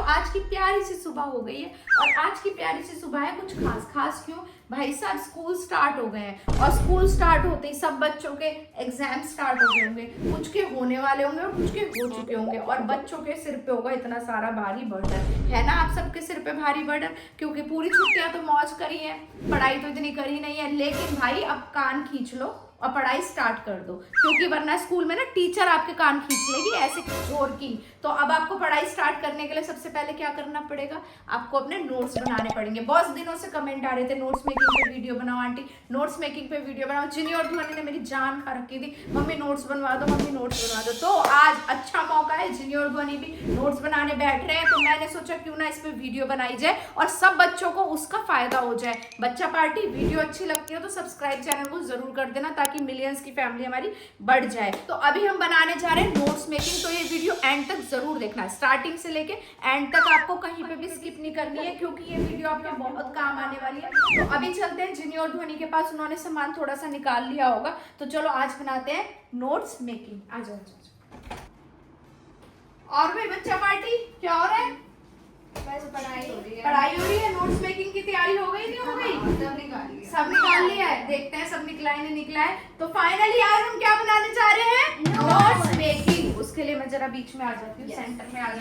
आज की प्यारी सी सुबह हो गई है और आज की प्यारी सी सुबह है कुछ खास। खास क्यों भाई साहब, स्कूल स्टार्ट हो गए हैं और स्कूल स्टार्ट होते ही सब बच्चों के एग्जाम स्टार्ट हो गए होंगे, कुछ के होने वाले होंगे और कुछ के हो चुके होंगे और बच्चों के सिर पे होगा इतना सारा भारी बर्डन, है ना आप सबके सिर पे भारी बर्डन, क्योंकि पूरी छुट्टियां तो मौज करी है, पढ़ाई तो इतनी करी नहीं है, लेकिन भाई अब कान खींच लो और पढ़ाई स्टार्ट कर दो, क्योंकि वरना स्कूल में ना टीचर आपके कान खींच लेगी ऐसे जोर की। तो अब आपको पढ़ाई स्टार्ट करने के लिए सबसे पहले क्या करना पड़ेगा, आपको अपने नोट्स बनाने पड़ेंगे। बहुत दिनों से कमेंट आ रहे थे नोट्स मेकिंग पे वीडियो बनाओ आंटी, नोट्स मेकिंग पे वीडियो बनाओ। जिनी और ध्वनि ने मेरी जान खा रखी थी, मम्मी नोट्स बनवा दो, मम्मी नोट्स बनवा दो। तो आज अच्छा मौका है, जिनी और ध्वनि भी नोट्स बनाने बैठ रहे हैं, तो मैंने सोचा क्यों ना इस पे वीडियो बनाई जाए और सब बच्चों को उसका फायदा हो जाए। बच्चा पार्टी वीडियो अच्छी लगती है तो सब्सक्राइब चैनल को जरूर कर देना ताकि मिलियंस की फैमिली हमारी बढ़ जाए। तो अभी हम बनाने जा रहे हैं नोट्स मेकिंग, तो ये वीडियो एंड तक जरूर देखना, स्टार्टिंग से लेके एंड तक, आपको कहीं पे भी स्किप नहीं करनी है क्योंकि ये वीडियो आपके बहुत काम आने वाली है। तो अभी चलते हैं जिनी और ध्वनि के पास, उन्होंने सामान थोड़ा सा निकाल लिया होगा, तो चलो आज बनाते हैं नोट्स मेकिंग। आ जाओ। और भाई बच्चा पार्टी क्या हो रहा है? पढ़ाई हो रही है, नोट्स मेकिंग की तैयारी हो गई नहीं हो गई? सब निकाल लिया है, देखते हैं सब निकला है नहीं निकला है। तो फाइनली आज हम क्या बनाने जा रहे हैं, नोट्स मेकिंग। उसके लिए मैं जरा बीच में आ जाती हूँ, सेंटर में आ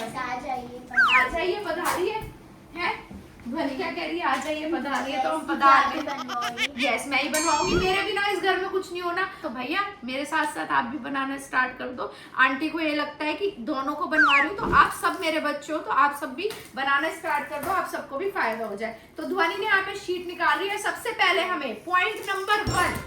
जाइए, पधारी है ध्वनि क्या कह रही है, आ जाइए पधारी है, तो हम पधार के यस मैं ही बनवाऊंगी, मेरे बिना इस घर में कुछ नहीं होना। तो भैया मेरे साथ साथ आप भी बनाना स्टार्ट कर दो। आंटी को ये लगता है कि दोनों को बनवा रही हूँ, तो आप सब मेरे बच्चे हो तो आप सब भी बनाना स्टार्ट कर दो, आप सबको भी फायदा हो जाए। तो ध्वनि ने यहाँ पे शीट निकाल रही है। सबसे पहले हमें पॉइंट नंबर 1,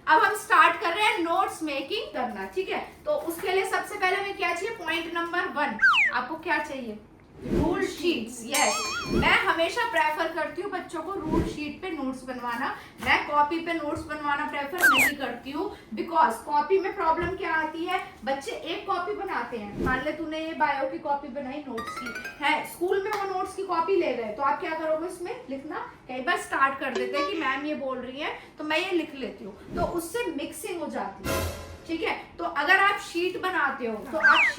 अब हम स्टार्ट कर रहे हैं नोट्स मेकिंग करना, ठीक है। तो उसके लिए सबसे पहले हमें क्या चाहिए, पॉइंट नंबर 1 आपको क्या चाहिए, रूल शीट्स। यस, मैं हमेशा प्रेफर करती हूँ बच्चों को रूल शीट पे नोट्स बनवाना, मैं कॉपी पे नोट्स बनवाना प्रेफर नहीं करती हूँ, बिकॉज कॉपी में प्रॉब्लम क्या आती है, बच्चे एक कॉपी बनाते हैं, मान ले तूने ये बायो की कॉपी बनाई नोट्स की है, स्कूल में वो नोट्स की कॉपी ले गए, तो आप क्या करोगे उसमें लिखना, कई बार स्टार्ट कर देते हैं कि मैम ये बोल रही है तो मैं ये लिख लेती हूँ, तो उससे मिक्सिंग हो जाती है, ठीक है। तो अगर आप शीट बनाते हो तो आप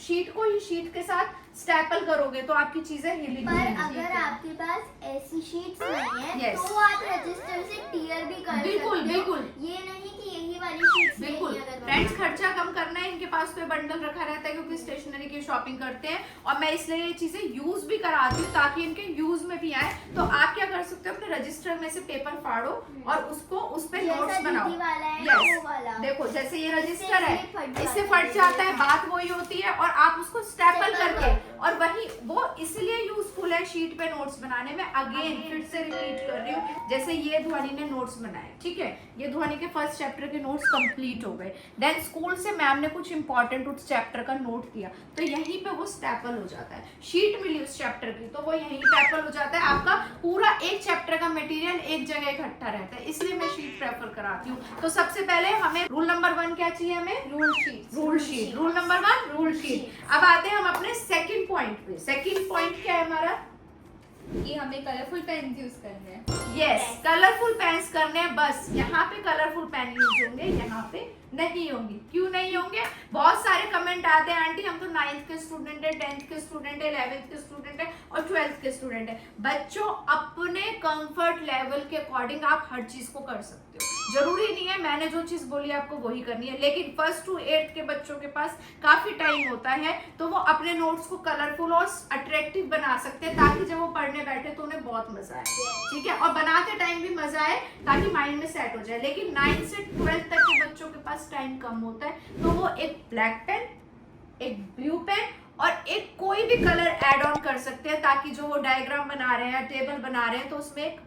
शीट को ही शीट के साथ स्टेपल करोगे तो आपकी चीजें हिलेंगी। पर अगर आपके पास ऐसी शीट्स नहीं है तो आप रजिस्टर से टियर भी कर सकते हो। बिल्कुल, ये नहीं कि यही वाली शीट्स। बिल्कुल फ्रेंड्स, खर्चा कम करना है, इनके पास तो बंडल रखा रहता है क्योंकि स्टेशनरी की शॉपिंग करते हैं और मैं इसलिए ये चीजें यूज भी कराती हूँ ताकि इनके यूज में भी आए। तो आप क्या कर सकते हो, अपने रजिस्टर में से पेपर फाड़ो और उसको उस पे नोट्स बनाओ। देखो जैसे ये रजिस्टर है, इससे फट जाता है, बात वही होती है, और आप उसको स्टेपल करके, और वही वो इसलिए यूजफुल है शीट पे नोट्स बनाने में। अगेन फिर से रिपीट कर रही हूँ, जैसे ये ध्वनि ने नोट्स बनाए, ठीक है, ये ध्वनि के फर्स्ट चैप्टर के नोट्स कंप्लीट हो गए, देन स्कूल से मैम ने कुछ इंपॉर्टेंट उस चैप्टर का नोट दिया, तो यहीं पे वो स्टेपल हो जाता है, शीट मिली उस चैप्टर की तो वो यहीं स्टेपल हो जाता है, आपका पूरा एक चैप्टर का मटेरियल एक जगह इकट्ठा रहता है, इसलिए मैं शीट प्रेफर कराती हूँ। तो सबसे पहले हमें रूल नंबर 1 क्या चाहिए, हमें rule sheet. Rule number 1 rule sheet. अब आते हैं हम अपने सेकंड पॉइंट पे। सेकंड पॉइंट क्या है हमारा, कि हमें कलरफुल पेन यूज करने हैं। यस, कलरफुल पेन्स करने हैं, बस यहाँ पे कलरफुल पेन यूज होंगे, यहाँ पे नहीं होंगे। क्यों नहीं होंगे, बहुत सारे कमेंट आते हैं आंटी हम तो 9th के स्टूडेंट है, 10th के स्टूडेंट है, 11th के स्टूडेंट है और 12th के स्टूडेंट है। बच्चों अपने कंफर्ट लेवल के अकॉर्डिंग आप हर चीज को कर सकते हो, जरूरी नहीं है मैंने जो चीज बोली आपको वही करनी है, लेकिन 1st to 8th के बच्चों के पास काफी टाइम होता है तो वो अपने नोट्स को कलरफुल और अट्रैक्टिव बना सकते हैं ताकि जब वो पढ़ने बैठे तो उन्हें बहुत मजा आए, ठीक है, और बनाते टाइम भी मजा आए ताकि माइंड में सेट हो जाए। लेकिन 9 से 12 तक के बच्चों के पास टाइम कम होता है तो वो एक ब्लैक पेन, एक ब्लू पेन और एक कोई भी कलर ऐड ऑन कर सकते हैं ताकि जो वो डायग्राम बना रहे हैं, टेबल बना रहे हैं, तो उसमें एक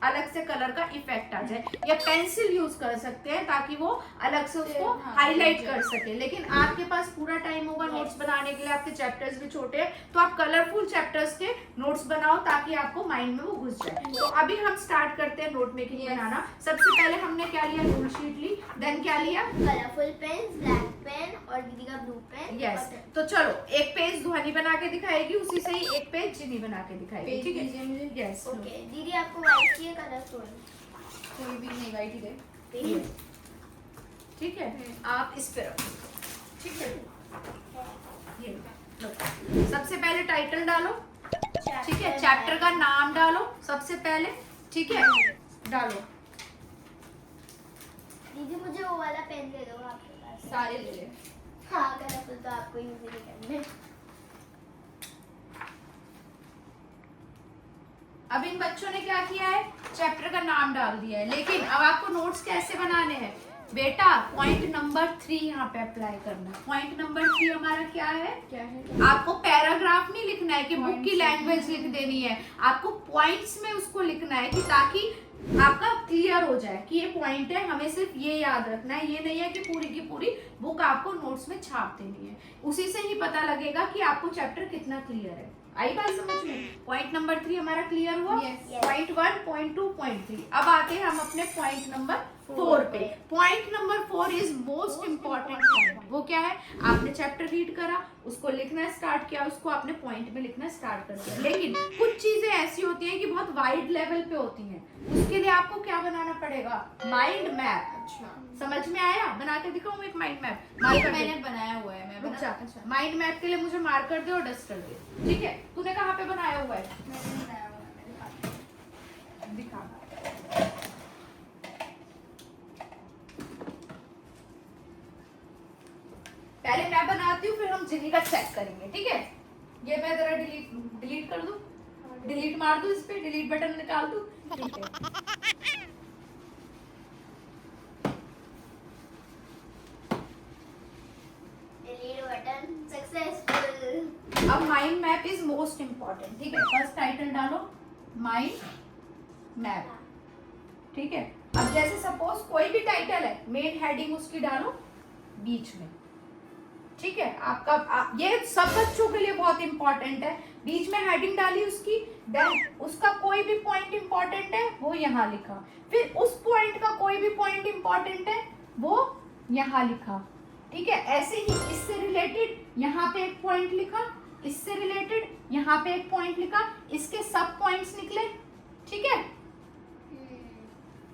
अलग से कलर का इफेक्ट आ जाए, या पेंसिल यूज कर सकते हैं ताकि वो अलग से उसको हाईलाइट कर सके। लेकिन आपके पास पूरा टाइम होगा नोट्स बनाने के लिए, आपके चैप्टर्स भी छोटे हैं, तो आप कलरफुल चैप्टर्स के नोट्स बनाओ ताकि आपको माइंड में वो घुस जाए। तो अभी हम स्टार्ट करते हैं नोट मेकिंग बनाना। सबसे पहले हमने क्या लिया, रूल शीट ली, देन क्या लिया, कलरफुल पेन, ब्लैक पेन और दीदी का ब्लू पेन। यस, तो चलो एक पेज ध्वनि बना के दिखाएगी, उसी से ही एक पेज जिनी बना के दिखाएगी, ठीक है। यस, ओके दीदी आपको व्हाइट चाहिए कलरफुल? कोई भी नहीं, वाइट ही दे, ठीक है, आप इस पे रखो, ठीक है। ये लो, सबसे पहले टाइटल डालो, ठीक है, चैप्टर का नाम डालो सबसे पहले, ठीक है, डालो। दीदी मुझे वो वाला पेन दे दो आपके पास। सारे ले ले। हाँ कलरफुल तो आपको यूज नहीं करने। अब इन बच्चों ने क्या किया है, चैप्टर का नाम डाल दिया है, लेकिन अब आपको नोट्स कैसे बनाने हैं बेटा? पॉइंट नंबर 3 यहाँ पे अप्लाई करना है। पॉइंट नंबर 3 हमारा क्या है? आपको पैराग्राफ नहीं लिखना है कि बुक की लैंग्वेज लिख देनी है, आपको पॉइंट्स में उसको लिखना है कि ताकि आपका क्लियर हो जाए कि ये पॉइंट है, हमें सिर्फ ये याद रखना है। ये नहीं है कि पूरी की पूरी बुक आपको नोट्स में छाप देनी है, उसी से ही पता लगेगा कि आपको चैप्टर कितना क्लियर है। आई बात समझ में? पॉइंट नंबर 3 हमारा क्लियर हुआ। Point 1, point 2, point 3। अब आते हैं हम अपने पॉइंट नंबर 4 पे। Point number 4 is most important point. वो क्या है? आपने चैप्टर रीड करा, उसको लिखना स्टार्ट किया, उसको आपने पॉइंट में लिखना स्टार्ट कर दिया, लेकिन कुछ चीजें ऐसी होती हैं कि बहुत वाइड लेवल पे होती हैं, उसके लिए आपको क्या बनाना पड़ेगा? Mind map. अच्छा, समझ में आया? बना के दिखाऊं एक माइंड मैप? मैंने बनाया हुआ है। मैं अच्छा, अच्छा, माइंड मैप के लिए मुझे मार्कर दे और डस्टर दे, ठीक है? तूने कहाँ पे बनाया हुआ है? मैंने बनाया हुआ है, मेरे हाथ में। दिखा। पहले मैं बनाती हूँ, फिर हम जिनी का चेक करेंगे, ठीक है? ये मैं जरा डिलीट कर दूं, डिलीट मार दूं, इस पे डिलीट बटन निकाल दूं, ठीक है? Delete button successful. अब mind map is most important, ठीक है? फर्स्ट टाइटल डालो माइंड मैप, ठीक है? अब जैसे सपोज कोई भी टाइटल है, मेन हेडिंग उसकी डालो बीच में, ठीक है? ये सब बच्चों के लिए बहुत इंपॉर्टेंट है। बीच में हेडिंग डाली उसकी, देन उसका कोई भी पॉइंट इंपॉर्टेंट है वो यहाँ लिखा, फिर उस पॉइंट का कोई भी पॉइंट इंपॉर्टेंट है वो यहाँ लिखा, ठीक है? ऐसे ही इससे रिलेटेड यहाँ पे एक पॉइंट लिखा, इससे रिलेटेड यहाँ पे एक पॉइंट लिखा, इसके सब पॉइंट्स निकले, ठीक है?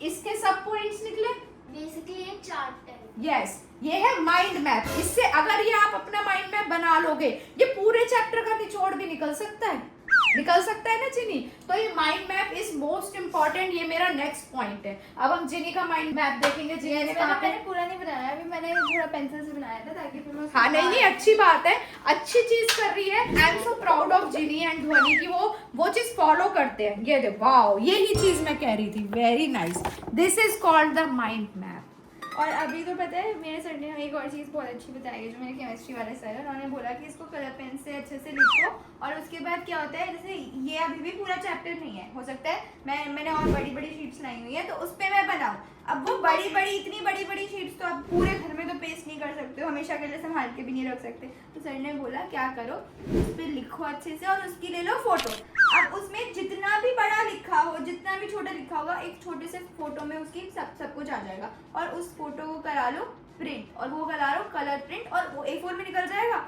इसके सब पॉइंट्स निकले, बेसिकली एक चार्ट है। यस, ये है माइंड मैप। इससे अगर ये आप अपना माइंड मैप बना लोगे, ये पूरे चैप्टर का निचोड़ भी निकल सकता है ना जिनी? तो ये mind map is most important. ये मेरा नेक्स्ट पॉइंट है। अब हम जिनी का माइंड मैप देखेंगे। जिनी ने कहा मैंने पूरा नहीं बनाया, अभी मैंने थोड़ा पेंसिल से बनाया था ताकि फिर मैं हाँ नहीं अच्छी बात है, अच्छी चीज कर रही है। I am so proud of Jini and Dhwani की वो चीज फॉलो करते हैं। ये देखो, वाओ, यही चीज मैं कह रही थी, very nice. This is called the mind map. और अभी तो पता है मेरे सर ने एक और चीज़ बहुत अच्छी बताई है, जो मेरे केमिस्ट्री वाले सर है, उन्होंने बोला कि इसको कलर पेन से अच्छे से लिखो, और उसके बाद क्या होता है, जैसे ये अभी भी पूरा चैप्टर नहीं है, हो सकता है मैंने और बड़ी बड़ी शीट्स लाई हुई है तो उस पर मैं बनाऊँ। अब वो इतनी बड़ी शीट्स तो आप पूरे घर में तो पेस्ट नहीं कर सकते हो, हमेशा के लिए संभाल के भी नहीं रख सकते। तो सर ने बोला क्या करो, उस पर लिखो अच्छे से और उसकी ले लो फोटो। अब उसमें जितना भी बड़ा लिखा हो, जितना भी छोटा लिखा होगा, एक छोटे से फोटो में उसकी सब कुछ आ जाएगा, और उस फोटो को करा लो प्रिंट, और वो करा लो कलर प्रिंट, और वो A4 में निकल जाएगा,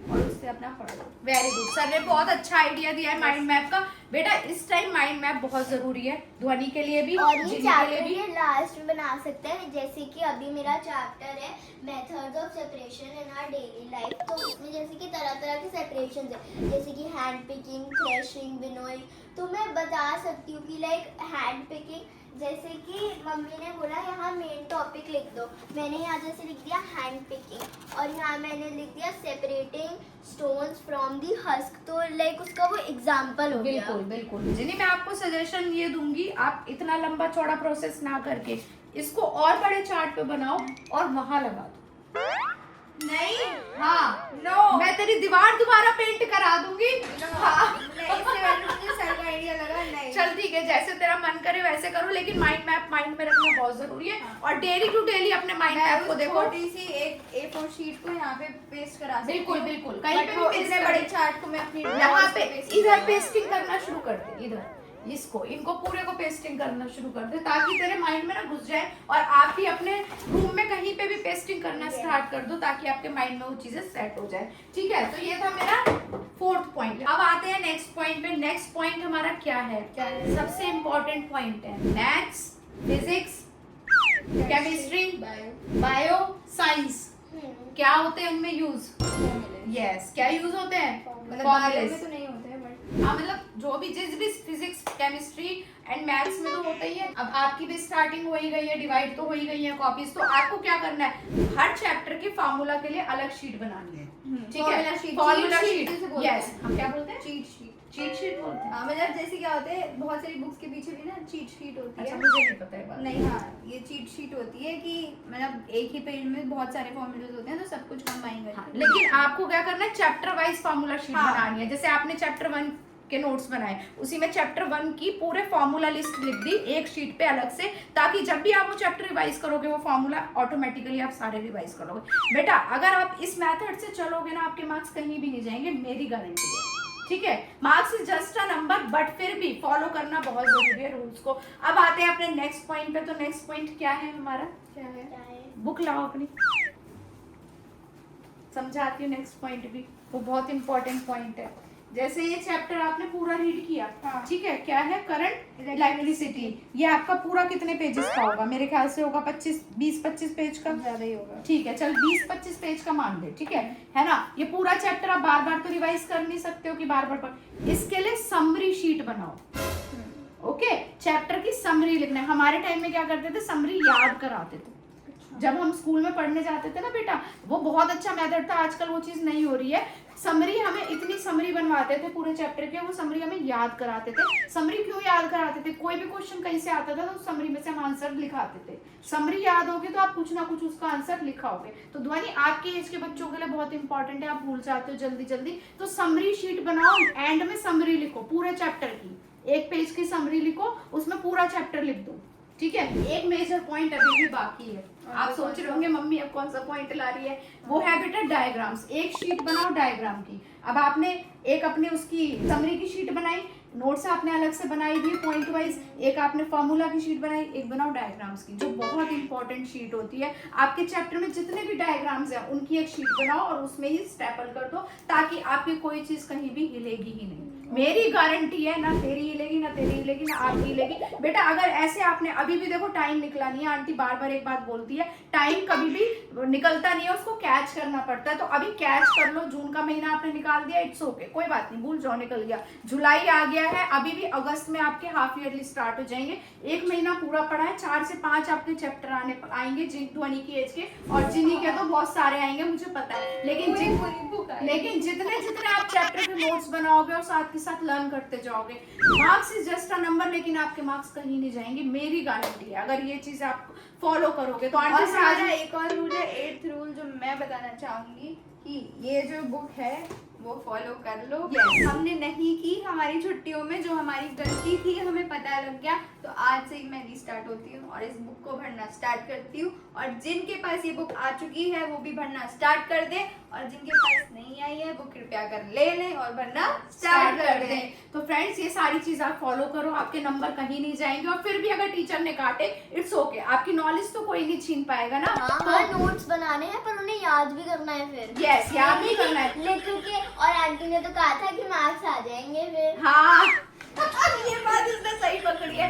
और उससे अपना पढ़ लो। वेरी गुड, सर ने बहुत अच्छा आइडिया दिया है माइंड मैप का। बेटा इस टाइम माइंड मैप बहुत जरूरी है, ध्वनि के लिए भी और ये जिनी के लिए चैप्टर भी। ये लास्ट में बना सकते हैं, जैसे कि अभी मेरा चैप्टर है methods of separation in our daily life. तो उसमें जैसे कि तरह तरह के सेपरेशन है, जैसे कि हैंड पिकिंग, थ्रेशिंग, विनोइंग। तो मैं बता सकती हूँ कि लाइक हैंड पिकिंग, जैसे कि मम्मी ने बोला यहाँ मेन टॉपिक लिख दो, मैंने यहाँ जैसे लिख दिया हैंड पिकिंग, और यहाँ मैंने लिख दिया separating stones from the husk. तो लाइक उसका वो एग्जाम्पल हो गया। बिल्कुल बिल्कुल जिनी, मैं आपको सजेशन ये दूंगी, आप इतना लंबा चौड़ा प्रोसेस ना करके इसको और बड़े चार्ट पे बनाओ और वहां लगा दो। नहीं, हाँ, नो, मैं तेरी दीवार दोबारा पेंट करा दूंगी। हाँ। इससे पहले मुझे सर का आइडिया लगा। नहीं, चल ठीक है, जैसे तेरा मन करे वैसे करो, लेकिन माइंड मैप माइंड में रखना बहुत जरूरी है। और डेली टू डेली अपने माइंड मैप को देखो। छोटी सी एक A4 शीट को यहाँ पे पेस्ट करा सकती बिल्कुल हूँ। बिल्कुल, कहीं पे भी इतने बड़े चार्ट को मैं अपनी यहाँ पे paste इधर करूँ। पेस्टिंग करना शुरू कर दे, इधर इसको, इनको पूरे को पेस्टिंग करना शुरू कर दे, ताकि तेरे माइंड में ना घुस जाए, और आप भी अपने रूम में कहीं पे भी पेस्टिंग करना स्टार्ट कर दो, ताकि आपके माइंड में वो चीजें सेट हो जाए। ठीक है, तो ये था मेरा 4th पॉइंट। अब आते हैं नेक्स्ट पॉइंट पे। नेक्स्ट पॉइंट हमारा क्या है? सबसे इम्पोर्टेंट पॉइंट है maths, physics, chemistry, bio, science. क्या होते हैं उनमें यूज? यस, क्या यूज होते हैं? मतलब बायो में तो नहीं होते हैं, बट हाँ मतलब जो भी जिस भी फिजिक्स केमिस्ट्री एंड मैथ्स में तो होता ही है। अब आपकी भी स्टार्टिंग हो ही गई है, डिवाइड तो हो ही गई है कॉपीज, तो आपको क्या करना है, हर चैप्टर के फार्मूला के लिए अलग शीट बनानी है, ठीक है, फॉर्मूला शीट, यस, हम क्या बोलते हैं, चीट शीट। चीट शीट बोलते हैं। हाँ मतलब जैसे क्या होते हैं, बहुत सारी बुक्स के पीछे भी ना चीट शीट होती अच्छा है। मुझे नहीं पता है बात। नहीं, हाँ ये चीट शीट होती है कि मतलब एक ही पेज में बहुत सारे फॉर्मूलाज होते हैं, तो सब कुछ कंबाइन करके। हाँ, लेकिन आपको क्या करना है, चैप्टर वाइज फार्मूला शीट हाँ। बनानी है। जैसे आपने चैप्टर 1 के नोट्स बनाए, उसी में चैप्टर 1 की पूरे फॉर्मूला लिस्ट लिख दी एक शीट पे अलग से, ताकि जब भी आप वो चैप्टर रिवाइज करोगे वो फॉर्मूला ऑटोमेटिकली आप सारे रिवाइज करोगे। बेटा अगर आप इस मेथड से चलोगे ना, आपके मार्क्स कहीं भी नहीं जाएंगे, मेरी गारंटी है, ठीक है। Marks is just a number, but फिर भी फॉलो करना बहुत जरूरी है रूल्स को। अब आते हैं अपने नेक्स्ट पॉइंट पे। तो नेक्स्ट पॉइंट क्या है हमारा, क्या है? क्या है? बुक लाओ अपनी, समझाती हूँ नेक्स्ट पॉइंट भी, वो बहुत इंपॉर्टेंट पॉइंट है। जैसे ये चैप्टर आपने पूरा रीड किया, हाँ। ठीक है, क्या है, करंट इलेक्ट्रिसिटी, ये आपका पूरा कितने पेजेस का होगा, मेरे ख्याल से होगा 20-25 पेज का, ज्यादा ही होगा। ठीक है, चल 20-25 पेज का मान ले, ठीक है ना। ये पूरा चैप्टर आप बार बार तो रिवाइज कर नहीं सकते हो कि बार बार पढ़, इसके लिए समरी शीट बनाओ, ओके। चैप्टर की समरी लिखना है। हमारे टाइम में क्या करते थे, समरी याद कराते थे जब हम स्कूल में पढ़ने जाते थे ना बेटा, वो बहुत अच्छा मेथड था। आजकल वो चीज नहीं हो रही है। समरी हमें इतनी समरी बनवाते थे पूरे चैप्टर के, वो समरी हमें याद कराते थे। समरी क्यों याद कराते थे, कोई भी क्वेश्चन कहीं से आता था तो समरी में से हम आंसर लिखाते थे। समरी याद होगी तो आप कुछ ना कुछ उसका आंसर लिखाओगे। तो ध्वनि आपके एज के बच्चों के लिए बहुत इंपॉर्टेंट है, आप भूल जाते हो जल्दी जल्दी, तो समरी शीट बनाओ, एंड में समरी लिखो पूरे चैप्टर की, एक पेज की समरी लिखो, उसमें पूरा चैप्टर लिख दो, ठीक है। एक मेजर पॉइंट अभी भी बाकी है। आप सोच रहे होंगे मम्मी अब कौन सा पॉइंट ला रही है, वो है बेटा डायग्राम्स। एक शीट बनाओ डायग्राम की। अब आपने एक अपने उसकी समरी की शीट बनाई, नोट्स आपने अलग से बनाई दी पॉइंट वाइज, एक आपने फॉर्मूला की शीट बनाई, एक बनाओ डायग्राम्स की, जो बहुत इंपॉर्टेंट शीट होती है। आपके चैप्टर में जितने भी डायग्राम्स हैं उनकी एक शीट बनाओ और उसमें ही स्टेपल कर दो, ताकि आपकी कोई चीज कहीं भी हिलेगी ही नहीं। मेरी गारंटी है, ना तेरी हिलेगी ना तेरी हिलेगी ना आपकी हिलेगी। बेटा अगर ऐसे आपने अभी भी देखो टाइम निकला नहीं है, आंटी बार बार एक बात बोलती है, टाइम कभी भी निकलता नहीं है, उसको कैच करना पड़ता है। तो अभी कैच कर लो, जून का महीना आपने निकाल दिया, इट्स ओके, कोई बात नहीं, भूल जाओ, निकल गया। जुलाई आ गया है, अभी भी अगस्त में आपके हाफ ईयरली स्टार्ट हो जाएंगे, एक महीना पूरा पड़ा है, 4 से 5 आपके चैप्टर आएंगे जिन ध्वनि की एज के, और जिन्हीं के तो बहुत सारे आएंगे मुझे पता है। लेकिन जितने आप चैप्टर के नोट्स बनाओगे और साथ के साथ लर्न करते जाओगे, marks is just a number, लेकिन आपके मार्क्स कहीं नहीं जाएंगे, मेरी गारंटी है। अगर ये चीज आप फॉलो करोगे तो और आंटी से आज हमारा एक और रूल है, 8th रूल, जो मैं बताना चाहूंगी कि ये जो बुक है वो फॉलो कर लो। Yes. हमने नहीं की, हमारी छुट्टियों में जो हमारी गलती थी हमें पता लग गया, तो आज से ही मैं रीस्टार्ट होती हूँ और इस बुक को भरना स्टार्ट करती हूँ। और जिनके पास ये बुक आ चुकी है वो भी भरना स्टार्ट कर दे, और जिनके पास नहीं आई है वो कृपया कर ले लें और भरना स्टार्ट कर दें। तो फ्रेंड्स ये सारी चीज आप फॉलो करो, आपके नंबर कहीं नहीं जाएंगे, और फिर भी अगर टीचर ने काटे इट्स ओके, आपकी नॉलेज तो कोई नहीं छीन पाएगा ना। हाँ, नोट्स बनाने हैं पर उन्हें याद भी करना है फिर। यस, याद भी करना है। लेकिन के और आंटी ने तो कहा था कि मार्क्स आ जाएंगे फिर। हाँ ये बात इसने सही पकड़ी है।